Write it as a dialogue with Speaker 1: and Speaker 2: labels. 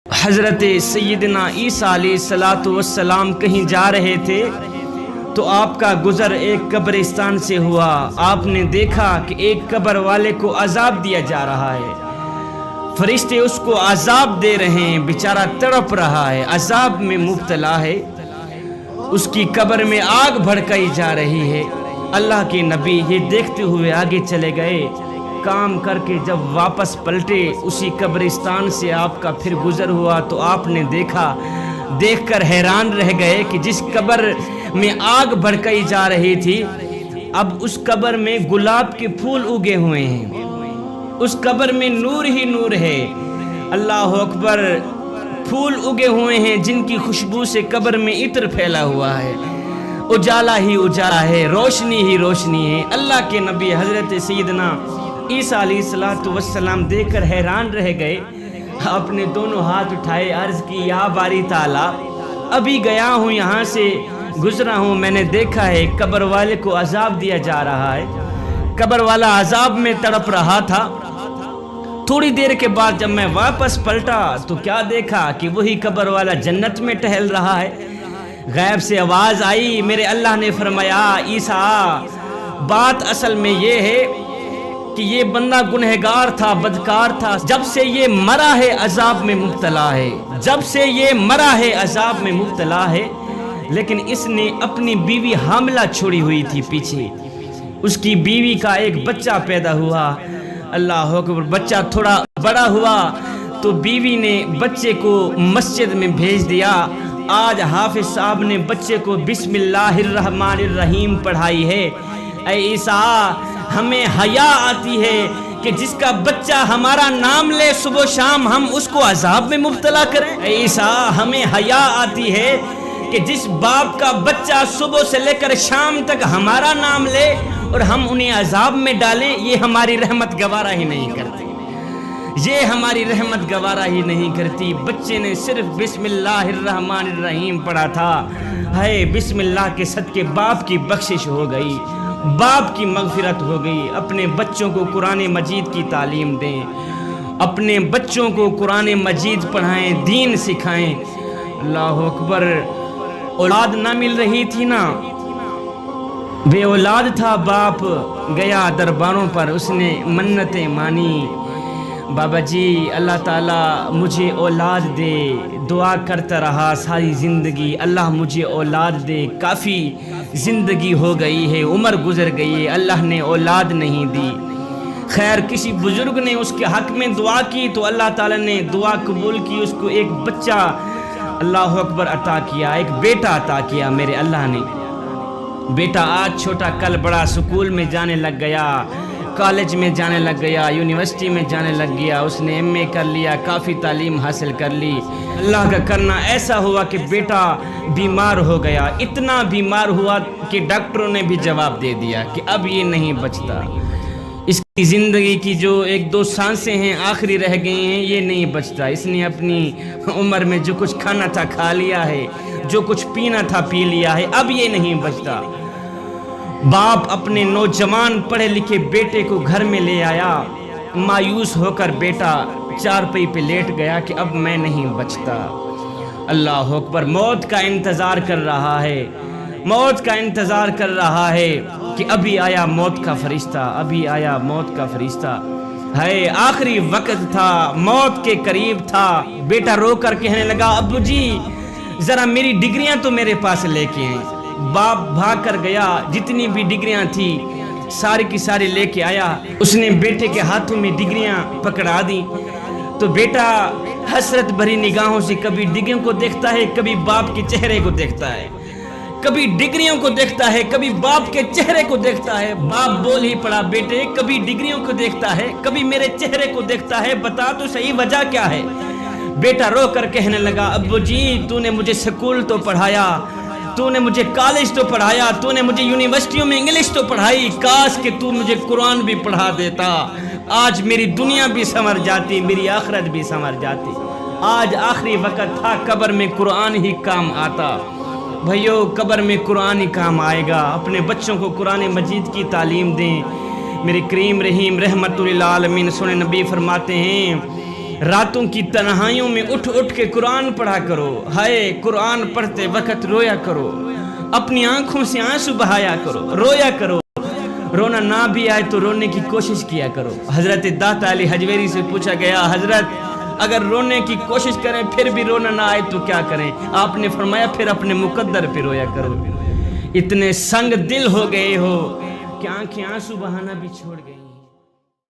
Speaker 1: حضرت سیدنا عیسیٰ علیہ الصلاۃ والسلام کہیں جا رہے تھے تو آپ کا گزر ایک قبرستان سے ہوا۔ آپ نے دیکھا کہ ایک قبر والے کو عذاب دیا جا رہا ہے، فرشتے اس کو عذاب دے رہے ہیں، بیچارہ تڑپ رہا ہے، عذاب میں مبتلا ہے، اس کی قبر میں آگ بھڑکائی جا رہی ہے۔ اللہ کے نبی یہ دیکھتے ہوئے آگے چلے گئے۔ کام کر کے جب واپس پلٹے، اسی قبرستان سے آپ کا پھر گزر ہوا تو آپ نے دیکھا، دیکھ کر حیران رہ گئے کہ جس قبر میں آگ بھڑکائی جا رہی تھی، اب اس قبر میں گلاب کے پھول اگے ہوئے ہیں، اس قبر میں نور ہی نور ہے۔ اللہ اکبر، پھول اگے ہوئے ہیں جن کی خوشبو سے قبر میں عطر پھیلا ہوا ہے، اجالا ہی اجالا ہے، روشنی ہی روشنی ہے۔ اللہ کے نبی حضرت سیدنا عیسیٰ علیہ الصلاۃ والسلام دیکھ کر حیران رہ گئے۔ آپ نے دونوں ہاتھ اٹھائے، عرض کی یا باری تعالیٰ، ابھی گیا ہوں، یہاں سے گزرا ہوں، میں نے دیکھا ہے قبر والے کو عذاب دیا جا رہا ہے، قبر والا عذاب میں تڑپ رہا تھا۔ تھوڑی دیر کے بعد جب میں واپس پلٹا تو کیا دیکھا کہ وہی قبر والا جنت میں ٹہل رہا ہے۔ غیب سے آواز آئی، میرے اللہ نے فرمایا عیسیٰ، بات اصل میں یہ ہے کہ یہ بندہ گنہگار تھا، بدکار تھا، جب سے یہ مرا ہے عذاب میں مبتلا ہے، جب سے یہ مرا ہے عذاب میں مبتلا ہے، لیکن اس نے اپنی بیوی حاملہ چھوڑی ہوئی تھی پیچھے، اس کی بیوی کا ایک بچہ پیدا ہوا۔ اللہ اکبر، بچہ تھوڑا بڑا ہوا تو بیوی نے بچے کو مسجد میں بھیج دیا۔ آج حافظ صاحب نے بچے کو بسم اللہ الرحمن الرحیم پڑھائی ہے۔ اے عیسیٰ، ہمیں حیا آتی ہے کہ جس کا بچہ ہمارا نام لے صبح و شام ہم اس کو عذاب میں مبتلا کریں۔ اے عیسیٰ، ہمیں حیا آتی ہے کہ جس باپ کا بچہ صبح سے لے کر شام تک ہمارا نام لے اور ہم انہیں عذاب میں ڈالیں، یہ ہماری رحمت گوارا ہی نہیں کرتی، یہ ہماری رحمت گوارا ہی نہیں کرتی۔ بچے نے صرف بسم اللہ الرحمن الرحیم پڑھا تھا، ہے بسم اللہ کے صدقے باپ کی بخشش ہو گئی، باپ کی مغفرت ہو گئی۔ اپنے بچوں کو قرآن مجید کی تعلیم دیں، اپنے بچوں کو قرآن مجید پڑھائیں، دین سکھائیں۔ اللہ اکبر، اولاد نہ مل رہی تھی نا، بے اولاد تھا باپ، گیا درباروں پر، اس نے منتیں مانی، بابا جی اللہ تعالیٰ مجھے اولاد دے، دعا کرتا رہا ساری زندگی، اللہ مجھے اولاد دے، کافی زندگی ہو گئی ہے، عمر گزر گئی ہے، اللہ نے اولاد نہیں دی۔ خیر کسی بزرگ نے اس کے حق میں دعا کی تو اللہ تعالیٰ نے دعا قبول کی، اس کو ایک بچہ اللہ اکبر عطا کیا، ایک بیٹا عطا کیا میرے اللہ نے۔ بیٹا آج چھوٹا کل بڑا، سکول میں جانے لگ گیا، کالج میں جانے لگ گیا، یونیورسٹی میں جانے لگ گیا، اس نے ایم اے کر لیا، کافی تعلیم حاصل کر لی۔ اللہ کا کرنا ایسا ہوا کہ بیٹا بیمار ہو گیا، اتنا بیمار ہوا کہ ڈاکٹروں نے بھی جواب دے دیا کہ اب یہ نہیں بچتا، اس کی زندگی کی جو ایک دو سانسیں ہیں آخری رہ گئی ہیں، یہ نہیں بچتا، اس نے اپنی عمر میں جو کچھ کھانا تھا کھا لیا ہے، جو کچھ پینا تھا پی لیا ہے، اب یہ نہیں بچتا۔ باپ اپنے نوجوان پڑھے لکھے بیٹے کو گھر میں لے آیا، مایوس ہو کر بیٹا چارپائی پہ لیٹ گیا کہ اب میں نہیں بچتا۔ اللہ اکبر، موت کا انتظار کر رہا ہے، موت کا انتظار کر رہا ہے کہ ابھی آیا موت کا فرشتہ، ابھی آیا موت کا فرشتہ، ہے آخری وقت تھا، موت کے قریب تھا۔ بیٹا رو کر کہنے لگا ابو جی ذرا میری ڈگریاں تو میرے پاس لے کے آئیں۔ باپ بھاگ کر گیا، جتنی بھی ڈگریاں تھی ساری کی ساری لے کے آیا، اس نے بیٹے کے ہاتھوں میں ڈگریاں پکڑا دی تو بیٹا حسرت بھری نگاہوں سے کبھی ڈگریوں کو دیکھتا ہے، کبھی باپ کے چہرے کو دیکھتا ہے، کبھی ڈگریوں کو دیکھتا ہے، کبھی باپ کے چہرے کو دیکھتا ہے۔ باپ بول ہی پڑا بیٹے کبھی ڈگریوں کو دیکھتا ہے، کبھی میرے چہرے کو دیکھتا ہے، بتا تو صحیح وجہ کیا ہے۔ بیٹا رو کر کہنے لگا ابو جی تو نے مجھے سکول تو پڑھایا، تو نے مجھے کالج تو پڑھایا، تو نے مجھے یونیورسٹیوں میں انگلش تو پڑھائی، کاش کہ تو مجھے قرآن بھی پڑھا دیتا، آج میری دنیا بھی سنور جاتی، میری آخرت بھی سنور جاتی۔ آج آخری وقت تھا، قبر میں قرآن ہی کام آتا۔ بھائیو قبر میں قرآن ہی کام آئے گا۔ اپنے بچوں کو قرآن مجید کی تعلیم دیں۔ میرے کریم رحیم رحمت للعالمین سن نبی فرماتے ہیں راتوں کی تنہائیوں میں اٹھ اٹھ کے قرآن پڑھا کرو. ہائے قرآن پڑھتے وقت رویا کرو, اپنی آنکھوں سے آنسو بہایا کرو, رویا کرو. رونا نہ بھی آئے تو رونے کی کوشش کیا کرو. حضرت داتا علی حجویری سے پوچھا گیا, حضرت اگر رونے کی کوشش کریں پھر بھی رونا نہ آئے تو کیا کریں؟ آپ نے فرمایا پھر اپنے مقدر پہ رویا کرو. اتنے سنگ دل ہو گئے ہو کہ آنکھیں آنسو بہانا بھی چھوڑ گئی.